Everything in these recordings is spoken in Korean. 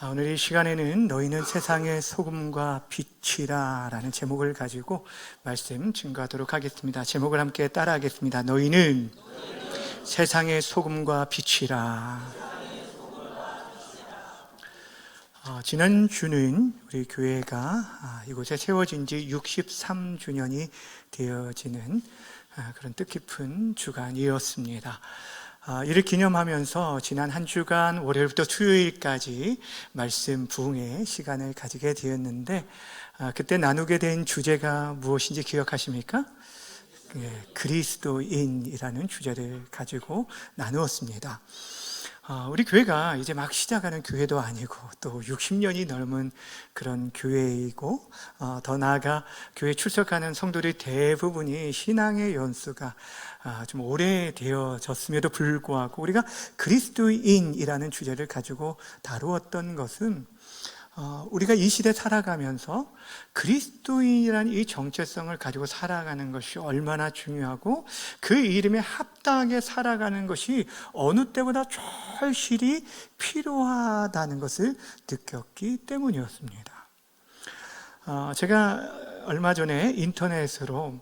오늘 이 시간에는 너희는 세상의 소금과 빛이라 라는 제목을 가지고 말씀 증거하도록 하겠습니다. 제목을 함께 따라하겠습니다. 너희는 세상의 소금과 빛이라. 지난 주는 우리 교회가 이곳에 세워진 지 63주년이 되어지는 그런 뜻깊은 주간이었습니다. 이를 기념하면서 지난 한 주간 월요일부터 수요일까지 말씀 부흥의 시간을 가지게 되었는데, 그때 나누게 된 주제가 무엇인지 기억하십니까? 그리스도인이라는 주제를 가지고 나누었습니다. 우리 교회가 이제 막 시작하는 교회도 아니고 또 60년이 넘은 그런 교회이고, 더 나아가 교회 출석하는 성도들이 대부분이 신앙의 연수가 좀 오래되어졌음에도 불구하고 우리가 그리스도인이라는 주제를 가지고 다루었던 것은 우리가 이 시대 살아가면서 그리스도인이라는 이 정체성을 가지고 살아가는 것이 얼마나 중요하고 그 이름에 합당하게 살아가는 것이 어느 때보다 절실히 필요하다는 것을 느꼈기 때문이었습니다. 제가 얼마 전에 인터넷으로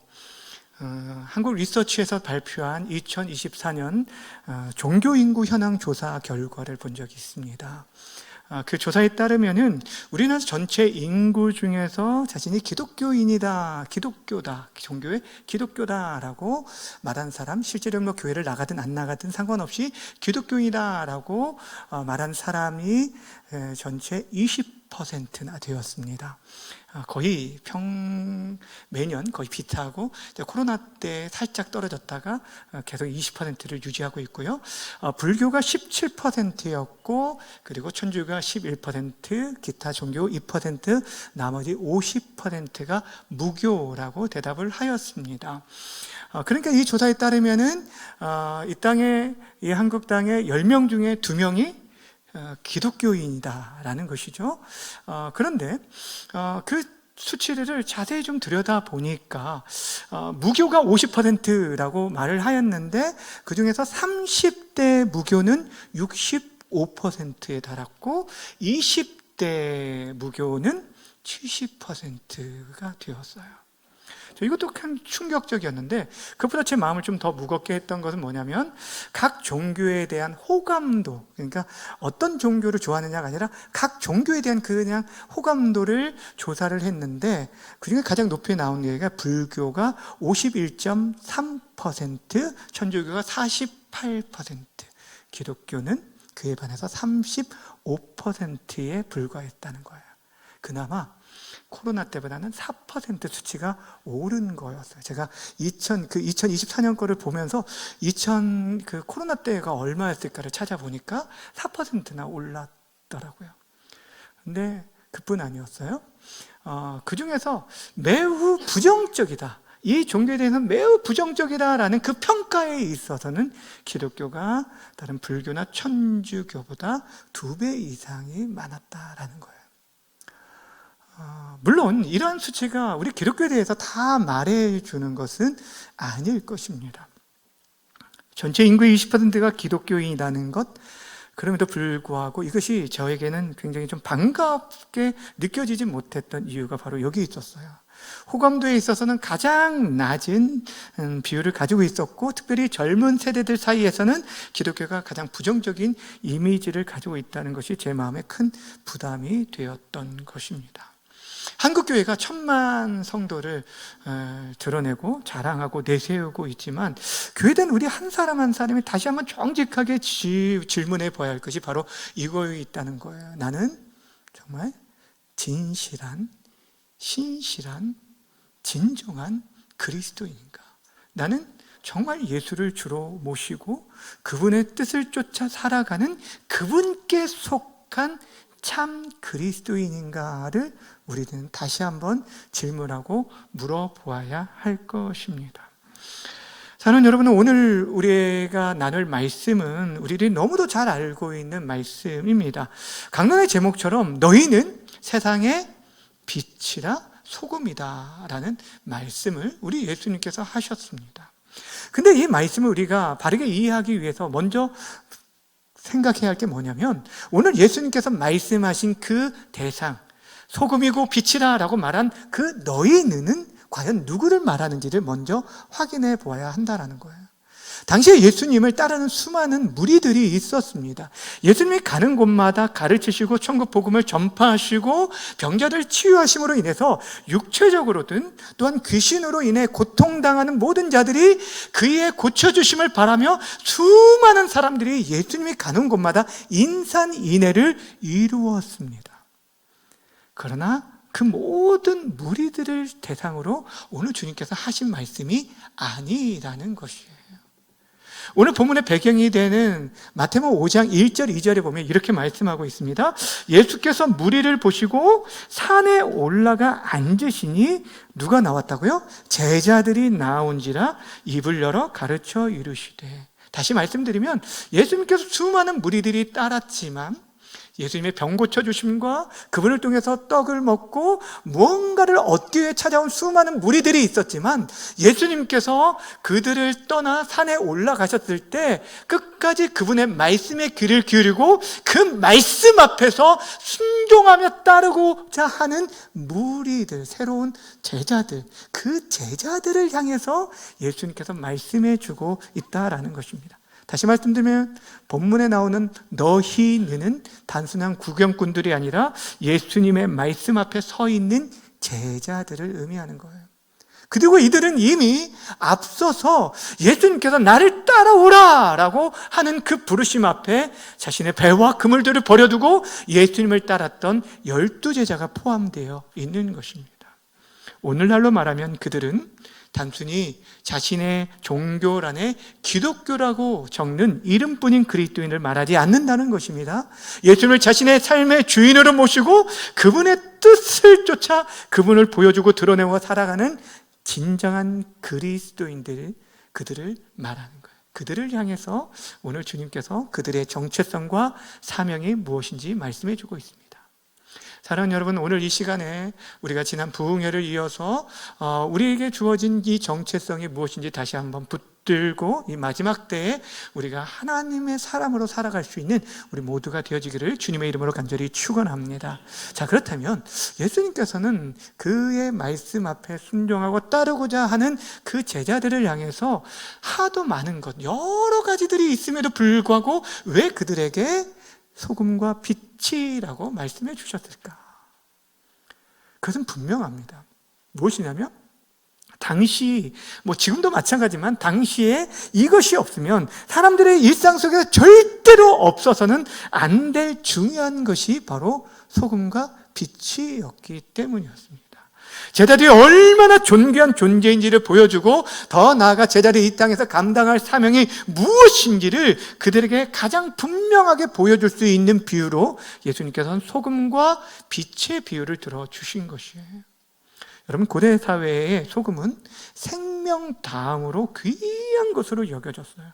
한국 리서치에서 발표한 2024년 종교인구 현황 조사 결과를 본 적이 있습니다. 그 조사에 따르면은 우리나라 전체 인구 중에서 자신이 기독교인이다, 기독교다, 종교의 기독교다라고 말한 사람, 실제로 뭐 교회를 나가든 안 나가든 상관없이 기독교인이다라고 말한 사람이 전체 20%나 되었습니다. 거의 매년 거의 비슷하고 코로나 때 살짝 떨어졌다가 계속 20%를 유지하고 있고요. 불교가 17%였고, 그리고 천주교가 11%, 기타 종교 2%, 나머지 50%가 무교라고 대답을 하였습니다. 그러니까 이 조사에 따르면은 이 한국 땅에 10명 중에 2명이 기독교인이다라는 것이죠. 그런데 그 수치를 자세히 좀 들여다 보니까 무교가 50%라고 말을 하였는데, 그 중에서 30대 무교는 65%에 달았고 20대 무교는 70%가 되었어요. 이것도 참 충격적이었는데, 그보다 제 마음을 좀 더 무겁게 했던 것은 뭐냐면, 각 종교에 대한 호감도, 그러니까 어떤 종교를 좋아하느냐가 아니라 각 종교에 대한 그냥 호감도를 조사를 했는데, 그중에 가장 높이 나온 얘기가 불교가 51.3%, 천주교가 48%, 기독교는 그에 반해서 35%에 불과했다는 거예요. 그나마 코로나 때보다는 4% 수치가 오른 거였어요. 제가 2024년 거를 보면서 그 코로나 때가 얼마였을까를 찾아보니까 4%나 올랐더라고요. 근데 그뿐 아니었어요. 그 중에서 매우 부정적이다, 이 종교에 대해서는 매우 부정적이다라는 그 평가에 있어서는 기독교가 다른 불교나 천주교보다 2배 이상이 많았다라는 거예요. 물론 이러한 수치가 우리 기독교에 대해서 다 말해주는 것은 아닐 것입니다. 전체 인구의 20%가 기독교인이라는 것, 그럼에도 불구하고 이것이 저에게는 굉장히 좀 반갑게 느껴지지 못했던 이유가 바로 여기 있었어요. 호감도에 있어서는 가장 낮은 비율을 가지고 있었고, 특별히 젊은 세대들 사이에서는 기독교가 가장 부정적인 이미지를 가지고 있다는 것이 제 마음에 큰 부담이 되었던 것입니다. 한국교회가 1000만 성도를 드러내고 자랑하고 내세우고 있지만, 교회에 대한 우리 한 사람 한 사람이 다시 한번 정직하게 질문해 봐야 할 것이 바로 이거에 있다는 거예요. 나는 정말 진실한, 신실한, 진정한 그리스도인인가? 나는 정말 예수를 주로 모시고 그분의 뜻을 쫓아 살아가는 그분께 속한 참 그리스도인인가를 우리는 다시 한번 질문하고 물어보아야 할 것입니다. 사랑하는 여러분, 오늘 우리가 나눌 말씀은 우리들이 너무도 잘 알고 있는 말씀입니다. 강론의 제목처럼 너희는 세상의 빛이라 소금이다 라는 말씀을 우리 예수님께서 하셨습니다. 근데 이 말씀을 우리가 바르게 이해하기 위해서 먼저 생각해야 할 게 뭐냐면 오늘 예수님께서 말씀하신 그 대상, 소금이고 빛이라 라고 말한 그 너희는 과연 누구를 말하는지를 먼저 확인해 보아야 한다는 거예요. 당시에 예수님을 따르는 수많은 무리들이 있었습니다. 예수님이 가는 곳마다 가르치시고 천국 복음을 전파하시고 병자를 치유하심으로 인해서 육체적으로든 또한 귀신으로 인해 고통당하는 모든 자들이 그의 고쳐주심을 바라며 수많은 사람들이 예수님이 가는 곳마다 인산인해를 이루었습니다. 그러나 그 모든 무리들을 대상으로 오늘 주님께서 하신 말씀이 아니라는 것이에요. 오늘 본문의 배경이 되는 마태복음 5장 1절 2절에 보면 이렇게 말씀하고 있습니다. 예수께서 무리를 보시고 산에 올라가 앉으시니 누가 나왔다고요? 제자들이 나온지라 입을 열어 가르쳐 이르시되. 다시 말씀드리면 예수님께서 수많은 무리들이 따랐지만 예수님의 병 고쳐주심과 그분을 통해서 떡을 먹고 무언가를 얻기 위해 찾아온 수많은 무리들이 있었지만 예수님께서 그들을 떠나 산에 올라가셨을 때 끝까지 그분의 말씀에 귀를 기울이고 그 말씀 앞에서 순종하며 따르고자 하는 무리들, 새로운 제자들, 그 제자들을 향해서 예수님께서 말씀해 주고 있다라는 것입니다. 다시 말씀드리면 본문에 나오는 너희는 단순한 구경꾼들이 아니라 예수님의 말씀 앞에 서 있는 제자들을 의미하는 거예요. 그리고 이들은 이미 앞서서 예수님께서 나를 따라오라 라고 하는 그 부르심 앞에 자신의 배와 그물들을 버려두고 예수님을 따랐던 12제자가 포함되어 있는 것입니다. 오늘날로 말하면 그들은 단순히 자신의 종교란에 기독교라고 적는 이름뿐인 그리스도인을 말하지 않는다는 것입니다. 예수님을 자신의 삶의 주인으로 모시고 그분의 뜻을 쫓아 그분을 보여주고 드러내고 살아가는 진정한 그리스도인들, 그들을 말하는 거예요. 그들을 향해서 오늘 주님께서 그들의 정체성과 사명이 무엇인지 말씀해 주고 있습니다. 사랑하는 여러분, 오늘 이 시간에 우리가 지난 부흥회를 이어서 우리에게 주어진 이 정체성이 무엇인지 다시 한번 붙들고 이 마지막 때에 우리가 하나님의 사람으로 살아갈 수 있는 우리 모두가 되어지기를 주님의 이름으로 간절히 축원합니다. 자, 그렇다면 예수님께서는 그의 말씀 앞에 순종하고 따르고자 하는 그 제자들을 향해서 하도 많은 것, 여러 가지들이 있음에도 불구하고 왜 그들에게 소금과 빛이라고 말씀해 주셨을까? 그것은 분명합니다. 무엇이냐면 당시, 지금도 마찬가지지만 당시에 이것이 없으면 사람들의 일상 속에 절대로 없어서는 안 될 중요한 것이 바로 소금과 빛이었기 때문이었습니다. 제자들이 얼마나 존귀한 존재인지를 보여주고 더 나아가 제자들이 이 땅에서 감당할 사명이 무엇인지를 그들에게 가장 분명하게 보여줄 수 있는 비유로 예수님께서는 소금과 빛의 비유를 들어주신 것이에요. 여러분, 고대 사회의 소금은 생명 다음으로 귀한 것으로 여겨졌어요.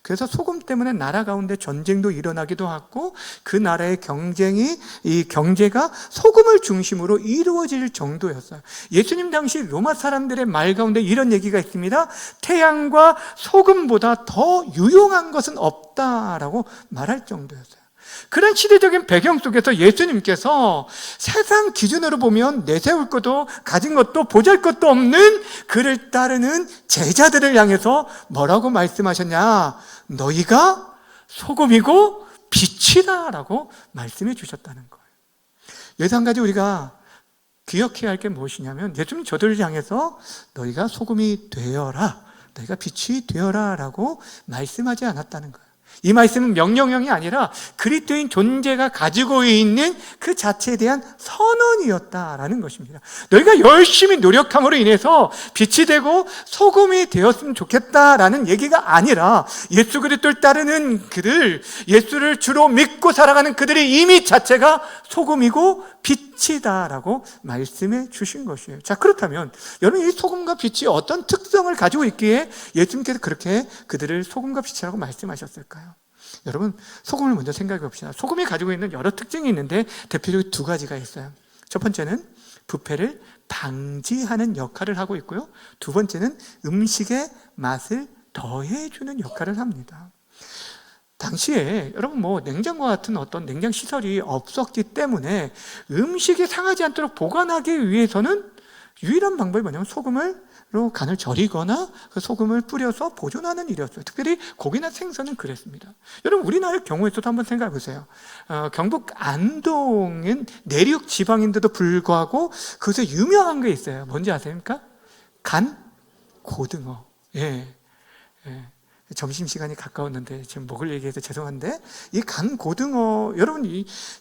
그래서 소금 때문에 나라 가운데 전쟁도 일어나기도 하고 그 나라의 경제가 소금을 중심으로 이루어질 정도였어요. 예수님 당시 로마 사람들의 말 가운데 이런 얘기가 있습니다. 태양과 소금보다 더 유용한 것은 없다라고 말할 정도였어요. 그런 시대적인 배경 속에서 예수님께서 세상 기준으로 보면 내세울 것도 가진 것도 보잘것도 없는 그를 따르는 제자들을 향해서 뭐라고 말씀하셨냐? 너희가 소금이고 빛이다 라고 말씀해 주셨다는 거예요. 여기서 한 가지 우리가 기억해야 할 게 무엇이냐면 예수님 저들을 향해서 너희가 소금이 되어라, 너희가 빛이 되어라 라고 말씀하지 않았다는 거예요. 이 말씀은 명령형이 아니라 그리스도인 존재가 가지고 있는 그 자체에 대한 선언이었다라는 것입니다. 너희가 열심히 노력함으로 인해서 빛이 되고 소금이 되었으면 좋겠다라는 얘기가 아니라 예수 그리스도를 따르는 그들, 예수를 주로 믿고 살아가는 그들이 이미 자체가 소금이고 빛이다라고 말씀해 주신 것이에요. 자, 그렇다면 여러분, 이 소금과 빛이 어떤 특성을 가지고 있기에 예수님께서 그렇게 그들을 소금과 빛이라고 말씀하셨을까요? 여러분, 소금을 먼저 생각해 봅시다. 소금이 가지고 있는 여러 특징이 있는데 대표적으로 두 가지가 있어요. 첫 번째는 부패를 방지하는 역할을 하고 있고요. 두 번째는 음식의 맛을 더해주는 역할을 합니다. 당시에 여러분 냉장고 같은 어떤 냉장 시설이 없었기 때문에 음식이 상하지 않도록 보관하기 위해서는 유일한 방법이 뭐냐면 소금으로 간을 절이거나 그 소금을 뿌려서 보존하는 일이었어요. 특별히 고기나 생선은 그랬습니다. 여러분 우리나라의 경우에서도 한번 생각해 보세요. 경북 안동은 내륙 지방인데도 불구하고 그것에 유명한 게 있어요. 뭔지 아십니까? 간 고등어. 예. 점심시간이 가까웠는데 지금 먹을 얘기해서 죄송한데 이 간 고등어 여러분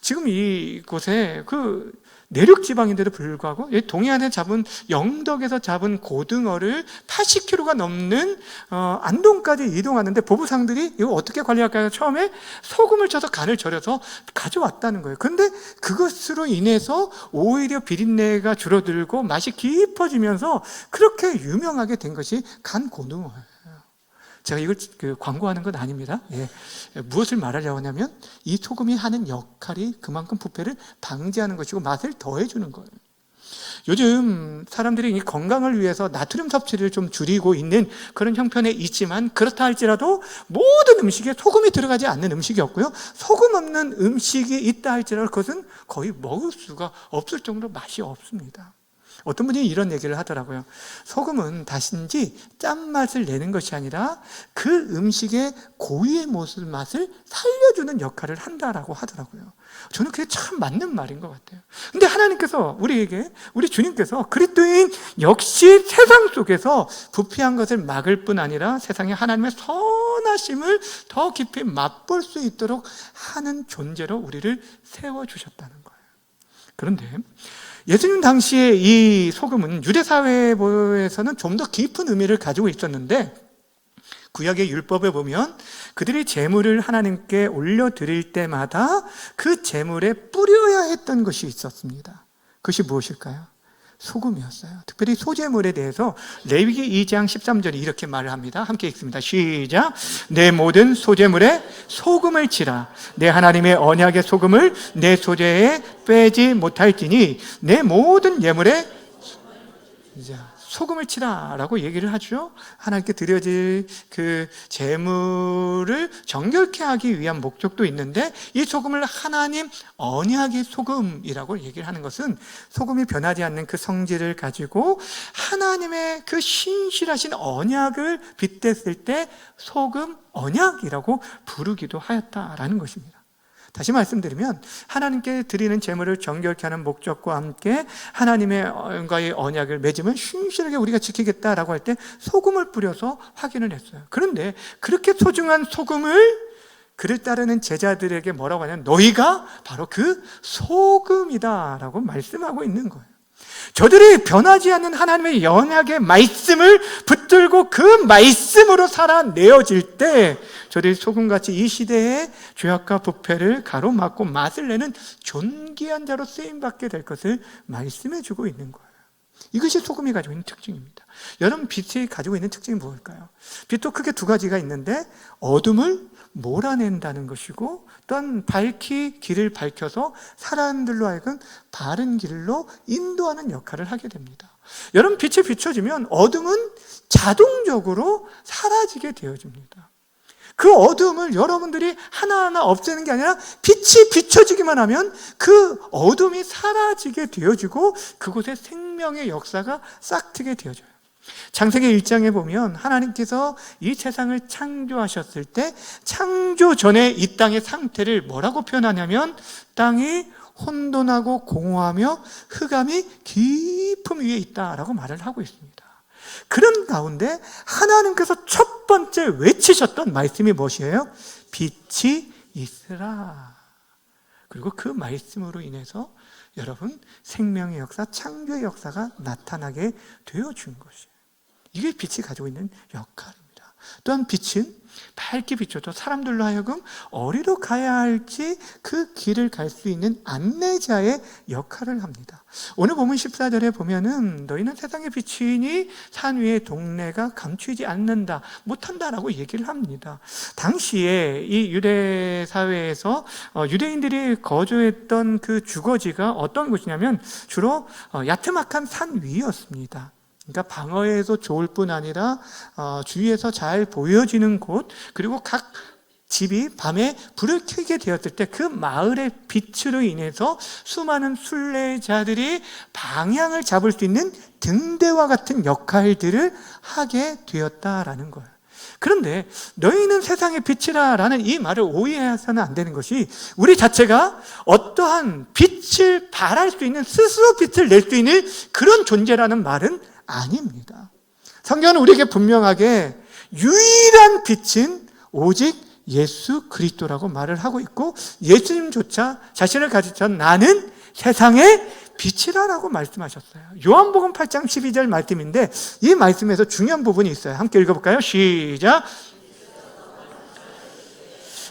지금 이곳에 그 내륙 지방인데도 불구하고 동해안에 잡은 영덕에서 잡은 고등어를 80kg가 넘는 안동까지 이동하는데 보부상들이 이거 어떻게 관리할까요? 처음에 소금을 쳐서 간을 절여서 가져왔다는 거예요. 그런데 그것으로 인해서 오히려 비린내가 줄어들고 맛이 깊어지면서 그렇게 유명하게 된 것이 간 고등어예요. 제가 이걸 광고하는 건 아닙니다. 무엇을 말하려고 하냐면 이 소금이 하는 역할이 그만큼 부패를 방지하는 것이고 맛을 더해주는 거예요. 요즘 사람들이 이 건강을 위해서 나트륨 섭취를 좀 줄이고 있는 그런 형편에 있지만 그렇다 할지라도 모든 음식에 소금이 들어가지 않는 음식이 없고요. 소금 없는 음식이 있다 할지라도 그것은 거의 먹을 수가 없을 정도로 맛이 없습니다. 어떤 분이 이런 얘기를 하더라고요. 소금은 단지 짠맛을 내는 것이 아니라 그 음식의 고유의 맛을 살려주는 역할을 한다라고 하더라고요. 저는 그게 참 맞는 말인 것 같아요. 근데 하나님께서 우리 주님께서 그리스도인 역시 세상 속에서 부패한 것을 막을 뿐 아니라 세상에 하나님의 선하심을 더 깊이 맛볼 수 있도록 하는 존재로 우리를 세워주셨다는 거예요. 그런데 예수님 당시에 이 소금은 유대 사회에서는 좀 더 깊은 의미를 가지고 있었는데 구약의 율법에 보면 그들이 제물을 하나님께 올려드릴 때마다 그 제물에 뿌려야 했던 것이 있었습니다. 그것이 무엇일까요? 소금이었어요. 특별히 소제물에 대해서 레위기 2장 13절이 이렇게 말을 합니다. 함께 읽습니다. 시작. 내 모든 소제물에 소금을 치라. 내 하나님의 언약의 소금을 내 소제에 빼지 못할지니 내 모든 예물에 소금을 치라라고 얘기를 하죠. 하나님께 드려질 그 제물을 정결케 하기 위한 목적도 있는데 이 소금을 하나님 언약의 소금이라고 얘기를 하는 것은 소금이 변하지 않는 그 성질을 가지고 하나님의 그 신실하신 언약을 빗댔을 때 소금 언약이라고 부르기도 하였다라는 것입니다. 다시 말씀드리면 하나님께 드리는 제물을 정결케 하는 목적과 함께 하나님과의 언약을 맺으면 신실하게 우리가 지키겠다라고 할 때 소금을 뿌려서 확인을 했어요. 그런데 그렇게 소중한 소금을 그를 따르는 제자들에게 뭐라고 하냐면 너희가 바로 그 소금이다라고 말씀하고 있는 거예요. 저들이 변하지 않는 하나님의 언약의 말씀을 붙들고 그 말씀으로 살아내어질 때 저들이 소금같이 이 시대의 죄악과 부패를 가로막고 맛을 내는 존귀한 자로 쓰임받게 될 것을 말씀해 주고 있는 거예요. 이것이 소금이 가지고 있는 특징입니다. 여러분 빛이 가지고 있는 특징이 무엇일까요? 빛도 크게 두 가지가 있는데 어둠을 몰아낸다는 것이고 또한 밝히 길을 밝혀서 사람들로 하여금 바른 길로 인도하는 역할을 하게 됩니다. 여러분 빛이 비춰지면 어둠은 자동적으로 사라지게 되어집니다. 그 어둠을 여러분들이 하나하나 없애는 게 아니라 빛이 비춰지기만 하면 그 어둠이 사라지게 되어지고 그곳에 생명의 역사가 싹트게 되어져요. 창세기 1장에 보면 하나님께서 이 세상을 창조하셨을 때 창조 전에 이 땅의 상태를 뭐라고 표현하냐면 땅이 혼돈하고 공허하며 흑암이 깊음 위에 있다라고 말을 하고 있습니다. 그런 가운데 하나님께서 첫 번째 외치셨던 말씀이 무엇이에요? 빛이 있으라. 그리고 그 말씀으로 인해서 여러분 생명의 역사, 창조의 역사가 나타나게 되어준 것이에요. 이게 빛이 가지고 있는 역할입니다. 또한 빛은 밝게 비춰서 사람들로 하여금 어디로 가야 할지 그 길을 갈 수 있는 안내자의 역할을 합니다. 오늘 본문 14절에 보면은 너희는 세상의 빛이니 산 위의 동네가 감추지 않는다, 못한다라고 얘기를 합니다. 당시에 이 유대 사회에서 유대인들이 거주했던 그 주거지가 어떤 곳이냐면 주로 야트막한 산 위였습니다. 그러니까 방어에서 좋을 뿐 아니라 주위에서 잘 보여지는 곳, 그리고 각 집이 밤에 불을 켜게 되었을 때 그 마을의 빛으로 인해서 수많은 순례자들이 방향을 잡을 수 있는 등대와 같은 역할들을 하게 되었다라는 거예요. 그런데 너희는 세상의 빛이라라는 이 말을 오해해서는 안 되는 것이, 우리 자체가 어떠한 빛을 발할 수 있는, 스스로 빛을 낼 수 있는 그런 존재라는 말은 아닙니다. 성경은 우리에게 분명하게 유일한 빛은 오직 예수 그리스도라고 말을 하고 있고, 예수님조차 자신을 가르쳐 나는 세상의 빛이라라고 말씀하셨어요. 요한복음 8장 12절 말씀인데, 이 말씀에서 중요한 부분이 있어요. 함께 읽어볼까요? 시작.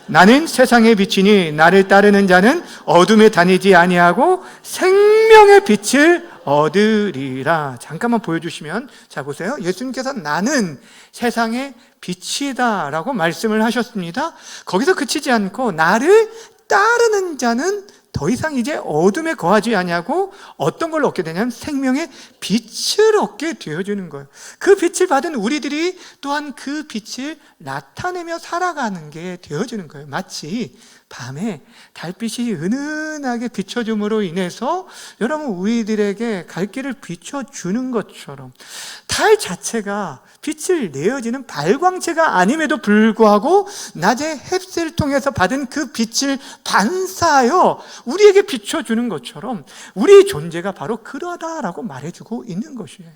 나는 세상의 빛이니 나를 따르는 자는 어둠에 다니지 아니하고 생명의 빛을 얻으리라. 잠깐만 보여주시면, 자 보세요. 예수님께서 나는 세상의 빛이다 라고 말씀을 하셨습니다. 거기서 그치지 않고 나를 따르는 자는 더 이상 이제 어둠에 거하지 아니하고 어떤 걸 얻게 되냐면 생명의 빛을 얻게 되어주는 거예요. 그 빛을 받은 우리들이 또한 그 빛을 나타내며 살아가는 게 되어주는 거예요. 마치 밤에 달빛이 은은하게 비춰줌으로 인해서 여러분 우리들에게 갈 길을 비춰주는 것처럼, 달 자체가 빛을 내어지는 발광체가 아님에도 불구하고 낮에 햇빛을 통해서 받은 그 빛을 반사하여 우리에게 비춰주는 것처럼 우리의 존재가 바로 그러하다라고 말해주고 있는 것이에요.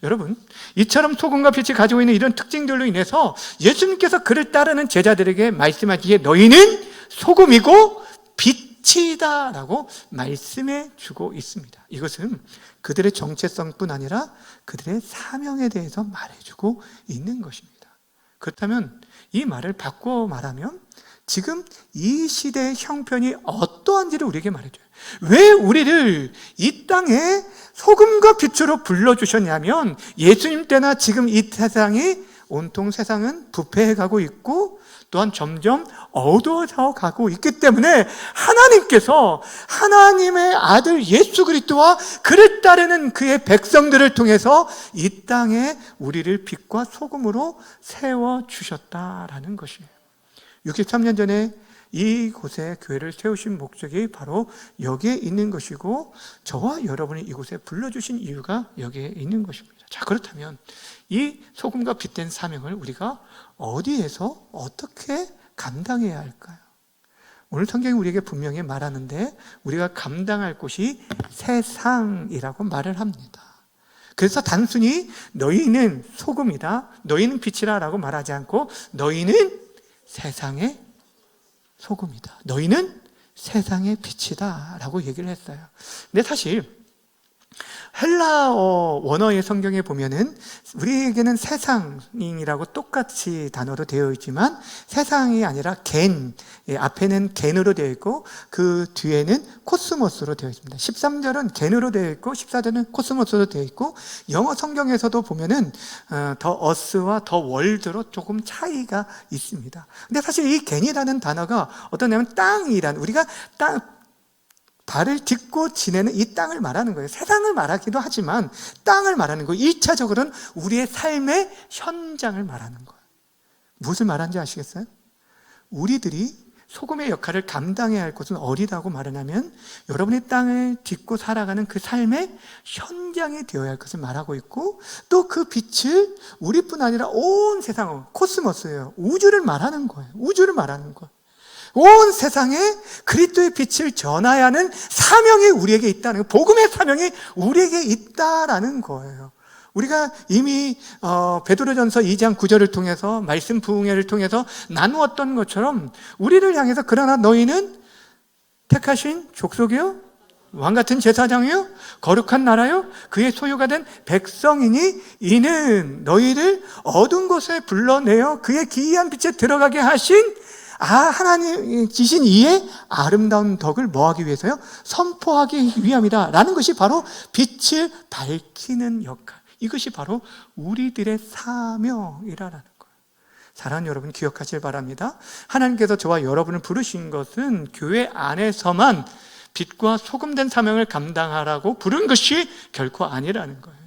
여러분, 이처럼 소금과 빛이 가지고 있는 이런 특징들로 인해서 예수님께서 그를 따르는 제자들에게 말씀하기에 너희는 소금이고 빛이다 라고 말씀해 주고 있습니다. 이것은 그들의 정체성뿐 아니라 그들의 사명에 대해서 말해주고 있는 것입니다. 그렇다면 이 말을 바꿔 말하면 지금 이 시대의 형편이 어떠한지를 우리에게 말해줘요. 왜 우리를 이 땅에 소금과 빛으로 불러주셨냐면, 예수님 때나 지금 이 세상이, 온통 세상은 부패해가고 있고 또한 점점 어두워져 가고 있기 때문에 하나님께서 하나님의 아들 예수 그리스도와 그를 따르는 그의 백성들을 통해서 이 땅에 우리를 빛과 소금으로 세워주셨다라는 것이에요. 63년 전에 이곳에 교회를 세우신 목적이 바로 여기에 있는 것이고, 저와 여러분이 이곳에 불러주신 이유가 여기에 있는 것입니다. 자, 그렇다면 이 소금과 빛된 사명을 우리가 어디에서 어떻게 감당해야 할까요? 오늘 성경이 우리에게 분명히 말하는데 우리가 감당할 곳이 세상이라고 말을 합니다. 그래서 단순히 너희는 소금이다, 너희는 빛이라 라고 말하지 않고 너희는 세상의 소금이다, 너희는 세상의 빛이다 라고 얘기를 했어요. 근데 사실 헬라어 원어의 성경에 보면은 우리에게는 세상이라고 똑같이 단어로 되어 있지만 세상이 아니라 겐, 앞에는 겐으로 되어 있고 그 뒤에는 코스모스로 되어 있습니다. 13절은 겐으로 되어 있고 14절은 코스모스로 되어 있고, 영어 성경에서도 보면은 더 어스와 더 월드로 조금 차이가 있습니다. 근데 사실 이 겐이라는 단어가 어떠냐면 땅이란, 우리가 발을 딛고 지내는 이 땅을 말하는 거예요. 세상을 말하기도 하지만 땅을 말하는 거예요. 1차적으로는 우리의 삶의 현장을 말하는 거예요. 무엇을 말하는지 아시겠어요? 우리들이 소금의 역할을 감당해야 할 곳은 어디라고 말하냐면 여러분의 땅을 딛고 살아가는 그 삶의 현장이 되어야 할 것을 말하고 있고, 또 그 빛을 우리뿐 아니라 온 세상, 코스모스예요. 우주를 말하는 거예요. 우주를 말하는 거예요. 온 세상에 그리스도의 빛을 전해야 하는 사명이 우리에게 있다는 거예요. 복음의 사명이 우리에게 있다라는 거예요. 우리가 이미 베드로전서 2장 9절을 통해서 말씀 부흥회를 통해서 나누었던 것처럼 우리를 향해서 그러나 너희는 택하신 족속이요, 왕같은 제사장이요, 거룩한 나라요, 그의 소유가 된 백성이니 이는 너희를 어두운 곳에 불러내어 그의 기이한 빛에 들어가게 하신 하나님 지신 이의 아름다운 덕을 뭐하기 위해서요? 선포하기 위함이다 라는 것이 바로 빛을 밝히는 역할, 이것이 바로 우리들의 사명이라는 거예요. 사랑하는 여러분, 기억하시길 바랍니다. 하나님께서 저와 여러분을 부르신 것은 교회 안에서만 빛과 소금된 사명을 감당하라고 부른 것이 결코 아니라는 거예요.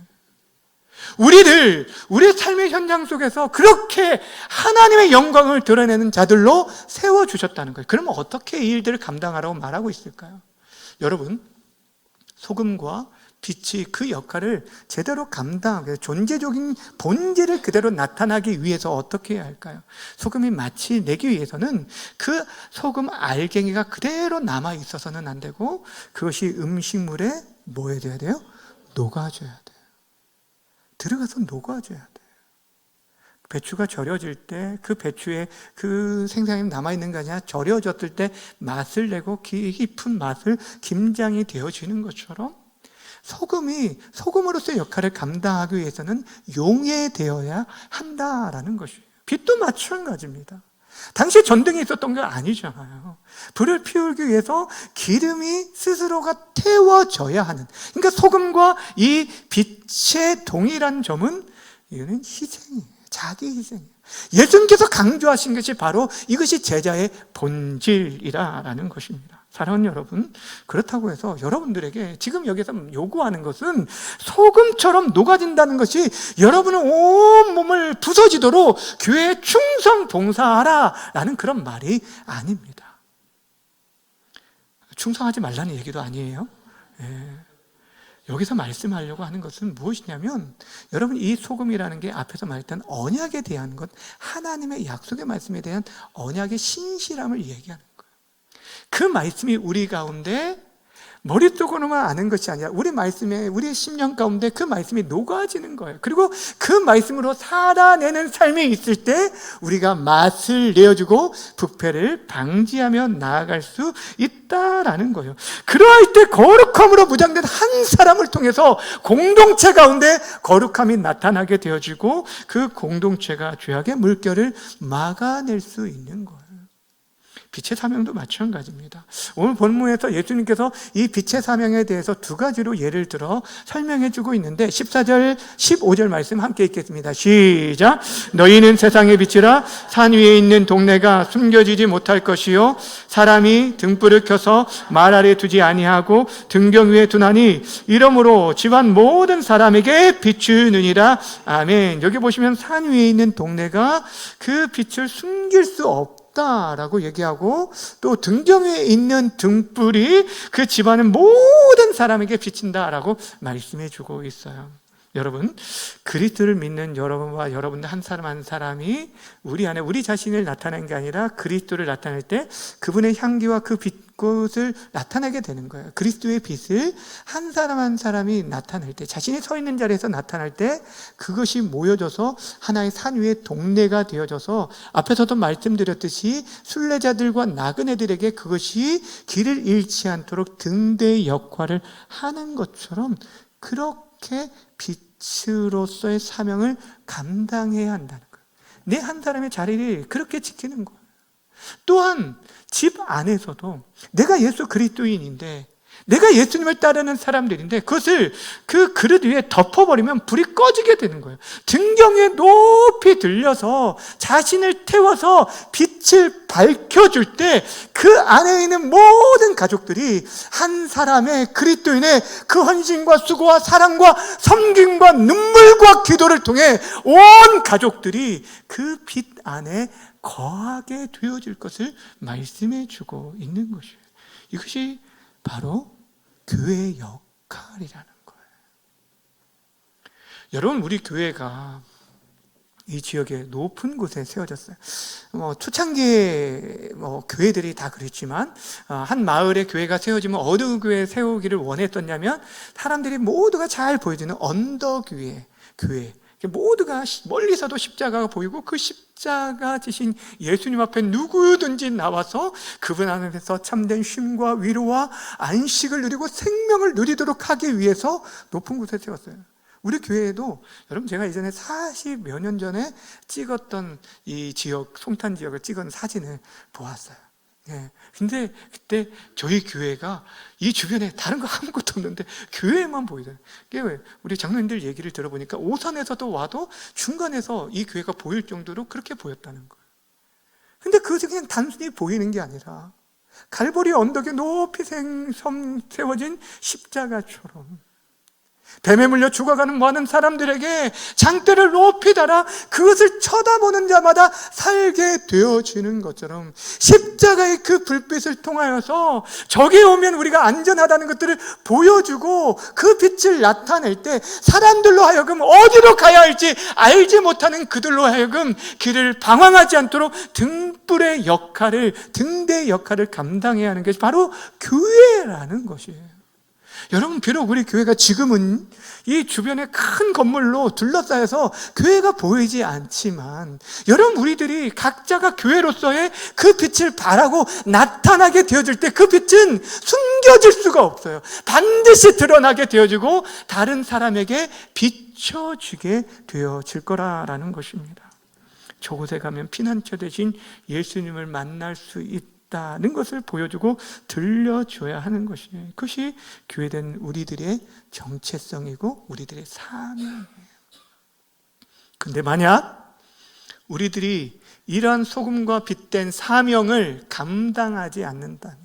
우리의 삶의 현장 속에서 그렇게 하나님의 영광을 드러내는 자들로 세워주셨다는 거예요. 그러면 어떻게 이 일들을 감당하라고 말하고 있을까요? 여러분, 소금과 빛이 그 역할을 제대로 감당하고 존재적인 본질을 그대로 나타나기 위해서 어떻게 해야 할까요? 소금이 마치 내기 위해서는 그 소금 알갱이가 그대로 남아 있어서는 안 되고 그것이 음식물에 뭐 해야 돼요? 녹아줘야 돼요. 들어가서 녹아줘야 돼요. 배추가 절여질 때 그 배추에 그 생상이 남아있는 거 아니야? 절여졌을 때 맛을 내고 깊은 맛을 김장이 되어지는 것처럼 소금이 소금으로서의 역할을 감당하기 위해서는 용해되어야 한다라는 것이에요. 빛도 마찬가지입니다. 당시에 전등이 있었던 게 아니잖아요. 불을 피우기 위해서 기름이 스스로가 태워져야 하는, 그러니까 소금과 이 빛의 동일한 점은 이거는 희생이에요. 자기 희생이에요. 예수님께서 강조하신 것이 바로 이것이 제자의 본질이라는 것입니다. 사랑하는 여러분, 그렇다고 해서 여러분들에게 지금 여기서 요구하는 것은 소금처럼 녹아진다는 것이 여러분은 온몸을 부서지도록 교회에 충성 봉사하라라는 그런 말이 아닙니다. 충성하지 말라는 얘기도 아니에요. 여기서 말씀하려고 하는 것은 무엇이냐면, 여러분, 이 소금이라는 게 앞에서 말했던 언약에 대한 것, 하나님의 약속의 말씀에 대한 언약의 신실함을 얘기하는 거예요. 그 말씀이 우리 가운데 머릿속으로만 아는 것이 아니라 우리 말씀에, 우리의 심령 가운데 그 말씀이 녹아지는 거예요. 그리고 그 말씀으로 살아내는 삶이 있을 때 우리가 맛을 내어주고 부패를 방지하며 나아갈 수 있다라는 거예요. 그러할 때 거룩함으로 무장된 한 사람을 통해서 공동체 가운데 거룩함이 나타나게 되어지고 그 공동체가 죄악의 물결을 막아낼 수 있는 거예요. 빛의 사명도 마찬가지입니다. 오늘 본문에서 예수님께서 이 빛의 사명에 대해서 두 가지로 예를 들어 설명해 주고 있는데 14절, 15절 말씀 함께 읽겠습니다. 시작! 너희는 세상의 빛이라. 산 위에 있는 동네가 숨겨지지 못할 것이요 사람이 등불을 켜서 말 아래 두지 아니하고 등경 위에 두나니 이러므로 집안 모든 사람에게 비추느니라. 아멘. 여기 보시면 산 위에 있는 동네가 그 빛을 숨길 수 없다라고 얘기하고, 또 등경에 있는 등불이 그 집안의 모든 사람에게 비친다라고 말씀해 주고 있어요. 여러분, 그리스도를 믿는 여러분과 여러분들 한 사람 한 사람이 우리 안에 우리 자신을 나타내는 게 아니라 그리스도를 나타낼 때 그분의 향기와 그 빛꽃을 나타내게 되는 거예요. 그리스도의 빛을 한 사람 한 사람이 나타낼 때, 자신이 서 있는 자리에서 나타날 때 그것이 모여져서 하나의 산 위의 동네가 되어져서, 앞에서도 말씀드렸듯이 순례자들과 나그네들에게 그것이 길을 잃지 않도록 등대의 역할을 하는 것처럼 그렇게 빛으로서의 사명을 감당해야 한다는 거예요. 내 한 사람의 자리를 그렇게 지키는 거예요. 또한 집 안에서도 내가 예수 그리스도인인데, 내가 예수님을 따르는 사람들인데 그것을 그 그릇 위에 덮어버리면 불이 꺼지게 되는 거예요. 등경에 높이 들려서 자신을 태워서 빛을 밝혀줄 때 그 안에 있는 모든 가족들이 한 사람의 그리스도인의 그 헌신과 수고와 사랑과 섬김과 눈물과 기도를 통해 온 가족들이 그 빛 안에 거하게 되어질 것을 말씀해 주고 있는 것이에요. 이것이 바로 교회의 역할이라는 거예요. 여러분, 우리 교회가 이 지역의 높은 곳에 세워졌어요. 초창기에 교회들이 다 그랬지만, 한 마을에 교회가 세워지면 어느 교회 세우기를 원했었냐면, 사람들이 모두가 잘 보여지는 언덕 위에 교회, 모두가 멀리서도 십자가가 보이고 그 십자가 지신 예수님 앞에 누구든지 나와서 그분 안에서 참된 쉼과 위로와 안식을 누리고 생명을 누리도록 하기 위해서 높은 곳에 세웠어요. 우리 교회에도, 여러분, 제가 이전에 40여 년 전에 찍었던 이 지역, 송탄 지역을 찍은 사진을 보았어요. 근데 그때 저희 교회가 이 주변에 다른 거 아무것도 없는데 교회만 보이더라고요. 왜? 우리 장로님들 얘기를 들어보니까 오산에서도 와도 중간에서 이 교회가 보일 정도로 그렇게 보였다는 거예요. 근데 그것이 그냥 단순히 보이는 게 아니라 갈보리 언덕에 높이 세워진 십자가처럼 뱀에 물려 죽어가는 많은 사람들에게 장대를 높이 달아 그것을 쳐다보는 자마다 살게 되어지는 것처럼 십자가의 그 불빛을 통하여서 적이 오면 우리가 안전하다는 것들을 보여주고 그 빛을 나타낼 때 사람들로 하여금 어디로 가야 할지 알지 못하는 그들로 하여금 길을 방황하지 않도록 등불의 역할을, 등대의 역할을 감당해야 하는 것이 바로 교회라는 것이에요. 여러분, 비록 우리 교회가 지금은 이 주변에 큰 건물로 둘러싸여서 교회가 보이지 않지만, 여러분, 우리들이 각자가 교회로서의 그 빛을 발하고 나타나게 되어질 때 그 빛은 숨겨질 수가 없어요. 반드시 드러나게 되어지고 다른 사람에게 비춰지게 되어질 거라는 것입니다. 저곳에 가면 피난처 대신 예수님을 만날 수 있다는 것을 보여주고 들려줘야 하는 것이에요. 그것이 교회된 우리들의 정체성이고 우리들의 사명이에요. 근데 만약 우리들이 이러한 소금과 빛된 사명을 감당하지 않는다면,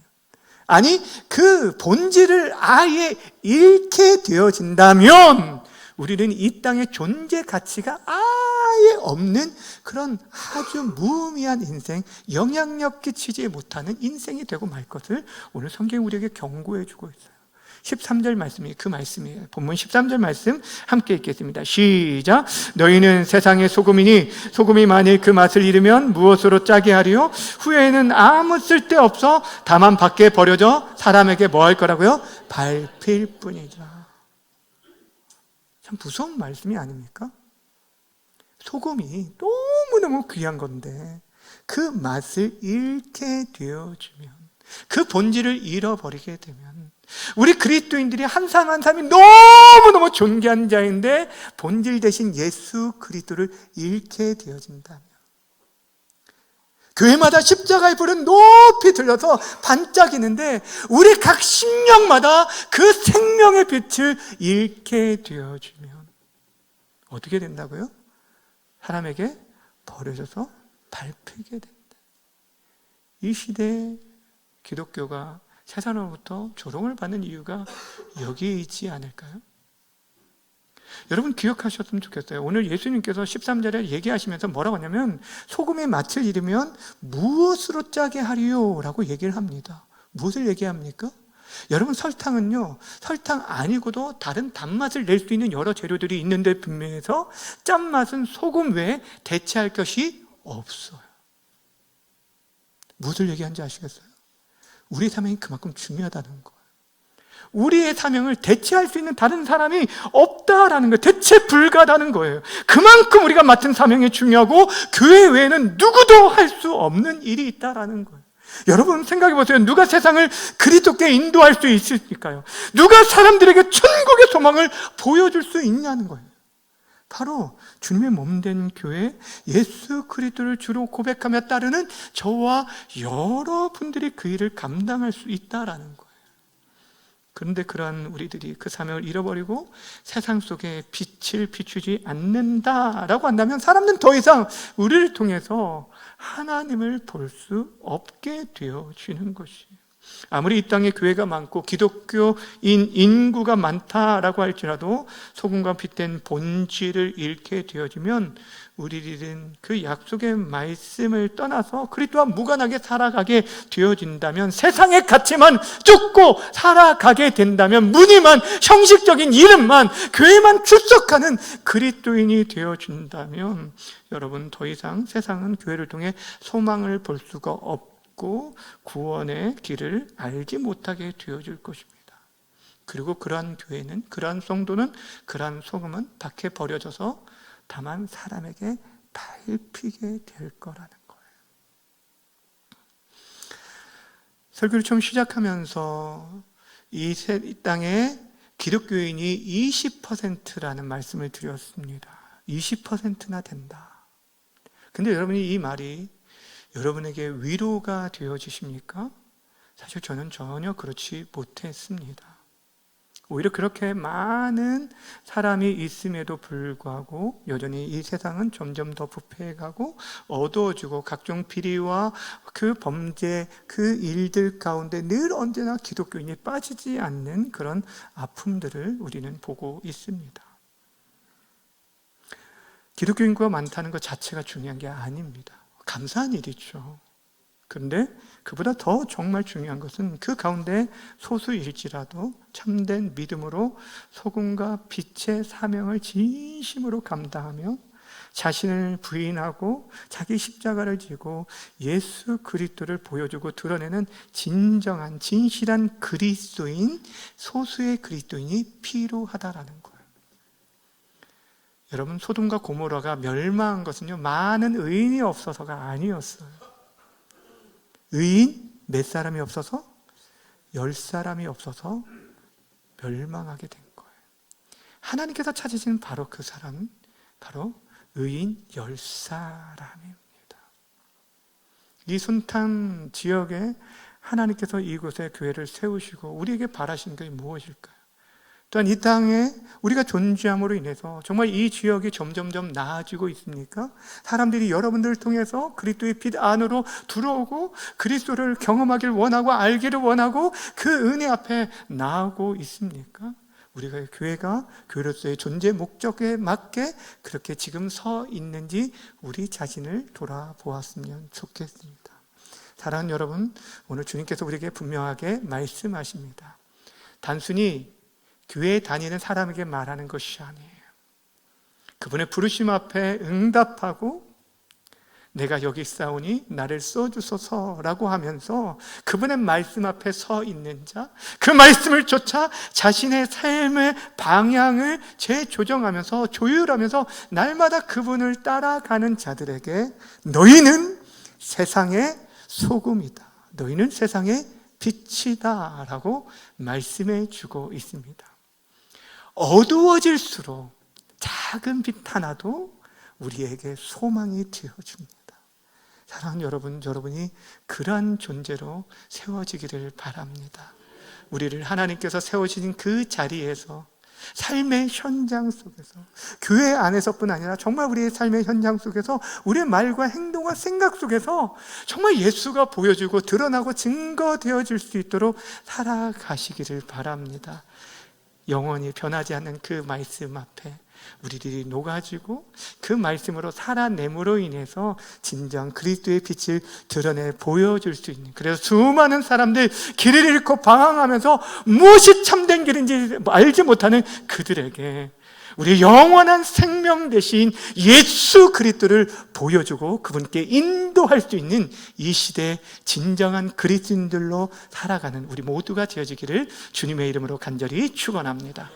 아니 그 본질을 아예 잃게 되어진다면 우리는 이 땅의 존재 가치가 아예 없는 그런 아주 무의미한 인생, 영향력 끼치지 못하는 인생이 되고 말 것을 오늘 성경이 우리에게 경고해 주고 있어요. 13절 말씀이 그 말씀이에요. 본문 13절 말씀 함께 읽겠습니다. 시작. 너희는 세상의 소금이니 소금이 만일 그 맛을 잃으면 무엇으로 짜게 하리요? 후에는 아무 쓸데없어 다만 밖에 버려져 사람에게 뭐 할 거라고요? 밟힐 뿐이다. 참 무서운 말씀이 아닙니까? 소금이 너무너무 귀한 건데 그 맛을 잃게 되어지면, 그 본질을 잃어버리게 되면, 우리 그리스도인들이 한 사람 한 사람이 너무너무 존귀한 자인데 본질 대신 예수 그리스도를 잃게 되어진다면, 교회마다 십자가의 불은 높이 들려서 반짝이는데 우리 각 심령마다 그 생명의 빛을 잃게 되어지면 어떻게 된다고요? 사람에게 버려져서 밟히게 된다. 이 시대에 기독교가 세상으로부터 조롱을 받는 이유가 여기에 있지 않을까요? 여러분 기억하셨으면 좋겠어요. 오늘 예수님께서 13절에 얘기하시면서 뭐라고 하냐면 소금의 맛을 잃으면 무엇으로 짜게 하리요? 라고 얘기를 합니다. 무엇을 얘기합니까? 여러분, 설탕은요, 설탕 아니고도 다른 단맛을 낼 수 있는 여러 재료들이 있는데 분명해서 짠맛은 소금 외에 대체할 것이 없어요. 무엇을 얘기하는지 아시겠어요? 우리 사명이 그만큼 중요하다는 거예요. 우리의 사명을 대체할 수 있는 다른 사람이 없다라는 거예요. 대체 불가하다는 거예요. 그만큼 우리가 맡은 사명이 중요하고 교회 외에는 누구도 할 수 없는 일이 있다라는 거예요. 여러분 생각해 보세요. 누가 세상을 그리스도께 인도할 수 있을까요? 누가 사람들에게 천국의 소망을 보여줄 수 있냐는 거예요. 바로 주님의 몸된 교회, 예수 그리스도를 주로 고백하며 따르는 저와 여러분들이 그 일을 감당할 수 있다라는 거예요. 그런데 그러한 우리들이 그 사명을 잃어버리고 세상 속에 빛을 비추지 않는다라고 한다면 사람들은 더 이상 우리를 통해서 하나님을 볼 수 없게 되어지는 것이에요. 아무리 이 땅에 교회가 많고 기독교인 인구가 많다라고 할지라도 소금과 빛된 본질을 잃게 되어지면 우리들은 그 약속의 말씀을 떠나서 그리스도와 무관하게 살아가게 되어진다면, 세상의 가치만 쫓고 살아가게 된다면, 무늬만, 형식적인 이름만, 교회만 출석하는 그리스도인이 되어진다면 여러분 더 이상 세상은 교회를 통해 소망을 볼 수가 없고 구원의 길을 알지 못하게 되어질 것입니다. 그리고 그러한 교회는, 그러한 성도는, 그러한 소금은 밖에 버려져서 다만 사람에게 밟히게 될 거라는 거예요. 설교를 처음 시작하면서 이 땅에 기독교인이 20%라는 말씀을 드렸습니다. 20%나 된다. 근데 여러분이 이 말이 여러분에게 위로가 되어지십니까? 사실 저는 전혀 그렇지 못했습니다. 오히려 그렇게 많은 사람이 있음에도 불구하고 여전히 이 세상은 점점 더 부패해가고 어두워지고 각종 비리와 그 범죄, 그 일들 가운데 늘 언제나 기독교인이 빠지지 않는 그런 아픔들을 우리는 보고 있습니다. 기독교 인구가 많다는 것 자체가 중요한 게 아닙니다. 감사한 일이죠. 그런데 그보다 더 정말 중요한 것은 그 가운데 소수일지라도 참된 믿음으로 소금과 빛의 사명을 진심으로 감당하며 자신을 부인하고 자기 십자가를 지고 예수 그리스도를 보여주고 드러내는 진정한 진실한 그리스도인, 소수의 그리스도인이 필요하다라는 거예요. 여러분, 소돔과 고모라가 멸망한 것은요, 많은 의인이 없어서가 아니었어요. 의인 몇 사람이 없어서? 10사람이 없어서 멸망하게 된 거예요. 하나님께서 찾으시는 바로 그 사람은 바로 의인 10사람입니다. 이 순탄 지역에 하나님께서 이곳에 교회를 세우시고 우리에게 바라시는 게 무엇일까요? 또한 이 땅에 우리가 존재함으로 인해서 정말 이 지역이 점점점 나아지고 있습니까? 사람들이 여러분들을 통해서 그리스도의 빛 안으로 들어오고 그리스도를 경험하길 원하고 알기를 원하고 그 은혜 앞에 나아오고 있습니까? 우리가 교회가 교회로서의 존재 목적에 맞게 그렇게 지금 서 있는지 우리 자신을 돌아보았으면 좋겠습니다. 사랑하는 여러분, 오늘 주님께서 우리에게 분명하게 말씀하십니다. 단순히 교회에 다니는 사람에게 말하는 것이 아니에요. 그분의 부르심 앞에 응답하고 내가 여기 있사오니 나를 써주소서라고 하면서 그분의 말씀 앞에 서 있는 자, 그 말씀을 쫓아 자신의 삶의 방향을 재조정하면서 조율하면서 날마다 그분을 따라가는 자들에게 너희는 세상의 소금이다, 너희는 세상의 빛이다 라고 말씀해 주고 있습니다. 어두워질수록 작은 빛 하나도 우리에게 소망이 되어줍니다. 사랑하는 여러분, 여러분이 그러한 존재로 세워지기를 바랍니다. 우리를 하나님께서 세우신 그 자리에서 삶의 현장 속에서 교회 안에서뿐 아니라 정말 우리의 삶의 현장 속에서 우리의 말과 행동과 생각 속에서 정말 예수가 보여주고 드러나고 증거되어질 수 있도록 살아가시기를 바랍니다. 영원히 변하지 않는 그 말씀 앞에 우리들이 녹아지고 그 말씀으로 살아냄으로 인해서 진정 그리스도의 빛을 드러내 보여줄 수 있는, 그래서 수많은 사람들 길을 잃고 방황하면서 무엇이 참된 길인지 알지 못하는 그들에게 우리의 영원한 생명 대신 예수 그리스도를 보여주고 그분께 인도할 수 있는 이 시대의 진정한 그리스도인들로 살아가는 우리 모두가 되어지기를 주님의 이름으로 간절히 축원합니다.